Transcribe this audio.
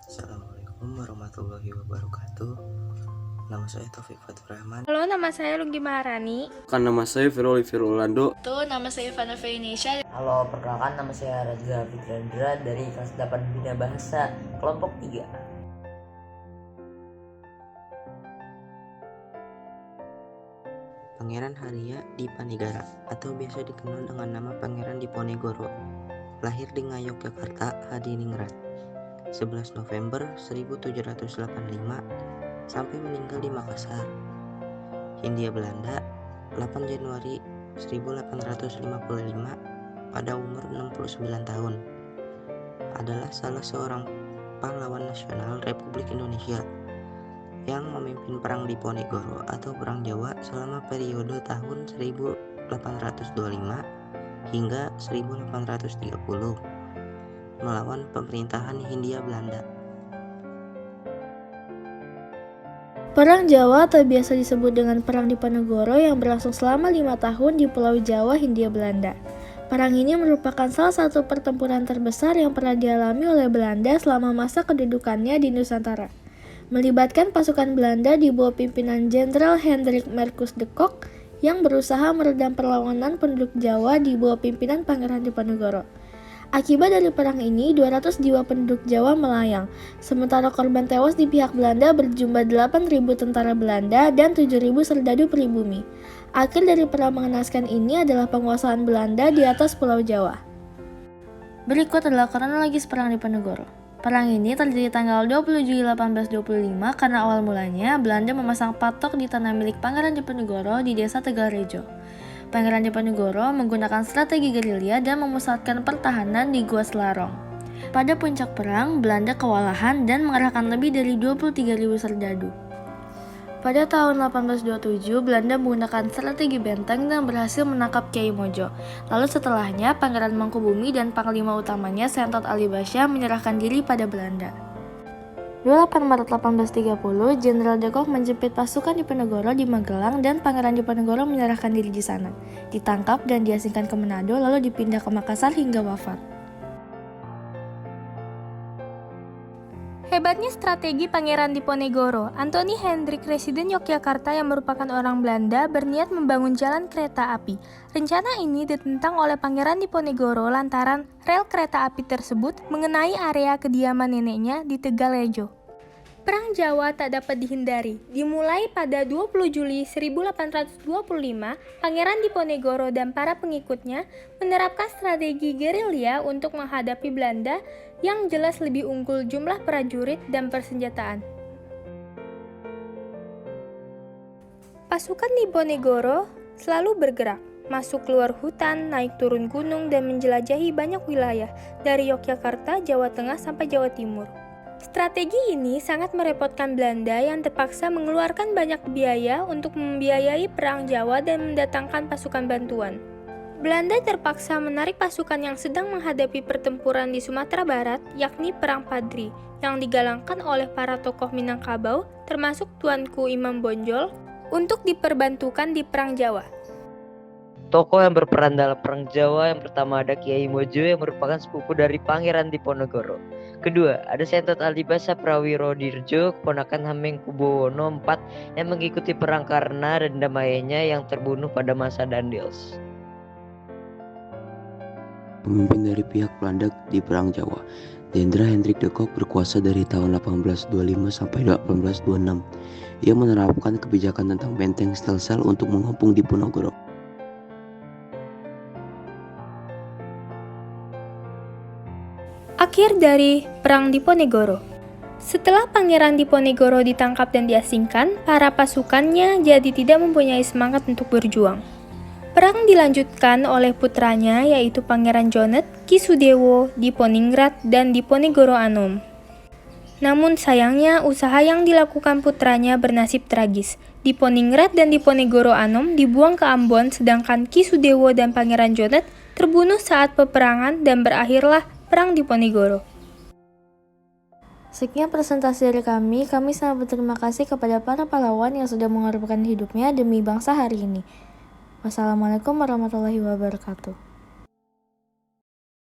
Assalamualaikum warahmatullahi wabarakatuh. Nama saya Taufik Fatur Rahman. Halo, nama saya Lugi Maharani. Nama saya Firoli Firolando. Nama saya Ivana Feinisha. Halo, perkenalkan nama saya Radza Fitrandra dari kelas 8 Bina Bahasa, kelompok 3. Pangeran Haria Dipanegara atau biasa dikenal dengan nama Pangeran Diponegoro, lahir di Ngayogyakarta, Hadiningrat, 11 November 1785 sampai meninggal di Makassar, Hindia Belanda, 8 Januari 1855 pada umur 69 tahun. Adalah salah seorang pahlawan nasional Republik Indonesia yang memimpin Perang Diponegoro atau Perang Jawa selama periode tahun 1825 hingga 1830 melawan pemerintahan Hindia Belanda. Perang Jawa atau biasa disebut dengan Perang Diponegoro yang berlangsung selama 5 tahun di Pulau Jawa, Hindia Belanda. Perang ini merupakan salah satu pertempuran terbesar yang pernah dialami oleh Belanda selama masa kedudukannya di Nusantara. Melibatkan pasukan Belanda di bawah pimpinan Jenderal Hendrik Marcus de Kock yang berusaha meredam perlawanan penduduk Jawa di bawah pimpinan Pangeran Diponegoro. Akibat dari perang ini, 200 jiwa penduduk Jawa melayang, sementara korban tewas di pihak Belanda berjumlah 8.000 tentara Belanda dan 7.000 serdadu pribumi. Akhir dari perang mengenaskan ini adalah penguasaan Belanda di atas Pulau Jawa. Berikut adalah kronologis Perang Diponegoro. Perang ini terjadi tanggal 20 Juli 1825 karena awal mulanya Belanda memasang patok di tanah milik Pangeran Diponegoro di desa Tegalrejo. Pangeran Diponegoro menggunakan strategi gerilya dan memusatkan pertahanan di Gua Selarong. Pada puncak perang, Belanda kewalahan dan mengerahkan lebih dari 23.000 serdadu. Pada tahun 1827, Belanda menggunakan strategi benteng dan berhasil menangkap Kiai Mojo. Lalu setelahnya, Pangeran Mangkubumi dan Panglima utamanya Sentot Ali Basya menyerahkan diri pada Belanda. 28 Maret 1830, Jenderal de Kock menjepit pasukan Diponegoro di Magelang dan Pangeran Diponegoro menyerahkan diri di sana. Ditangkap dan diasingkan ke Manado lalu dipindah ke Makassar hingga wafat. Hebatnya strategi Pangeran Diponegoro, Anthony Hendrik, residen Yogyakarta yang merupakan orang Belanda, berniat membangun jalan kereta api. Rencana ini ditentang oleh Pangeran Diponegoro lantaran rel kereta api tersebut mengenai area kediaman neneknya di Tegalrejo. Perang Jawa tak dapat dihindari. Dimulai pada 20 Juli 1825, Pangeran Diponegoro dan para pengikutnya menerapkan strategi gerilya untuk menghadapi Belanda yang jelas lebih unggul jumlah prajurit dan persenjataan. Pasukan Diponegoro selalu bergerak, masuk keluar hutan, naik turun gunung, dan menjelajahi banyak wilayah dari Yogyakarta, Jawa Tengah sampai Jawa Timur. Strategi ini sangat merepotkan Belanda yang terpaksa mengeluarkan banyak biaya untuk membiayai Perang Jawa dan mendatangkan pasukan bantuan. Belanda terpaksa menarik pasukan yang sedang menghadapi pertempuran di Sumatera Barat, yakni Perang Padri, yang digalangkan oleh para tokoh Minangkabau, termasuk Tuanku Imam Bonjol, untuk diperbantukan di Perang Jawa. Tokoh yang berperan dalam Perang Jawa yang pertama ada Kiai Mojo yang merupakan sepupu dari Pangeran Diponegoro. Kedua, ada Sentot Ali Basya Prawirodirjo, keponakan Hamengkubuwono IV yang mengikuti perang Karna dan Damayanya yang terbunuh pada masa Dandeels. Pemimpin dari pihak Belanda di Perang Jawa, Jenderal Hendrik de Kock berkuasa dari tahun 1825 sampai 1826. Ia menerapkan kebijakan tentang benteng stelsel untuk mengepung Diponegoro. Akhir dari Perang Diponegoro. Setelah Pangeran Diponegoro ditangkap dan diasingkan, para pasukannya jadi tidak mempunyai semangat untuk berjuang. Perang dilanjutkan oleh putranya yaitu Pangeran Jonet, Kisudewo, Diponingrat, dan Diponegoro Anom. Namun sayangnya usaha yang dilakukan putranya bernasib tragis. Diponingrat dan Diponegoro Anom dibuang ke Ambon sedangkan Kisudewo dan Pangeran Jonet terbunuh saat peperangan dan berakhirlah Perang Diponegoro. Sekian presentasi dari kami sangat berterima kasih kepada para pahlawan yang sudah mengorbankan hidupnya demi bangsa hari ini. Wassalamualaikum warahmatullahi wabarakatuh.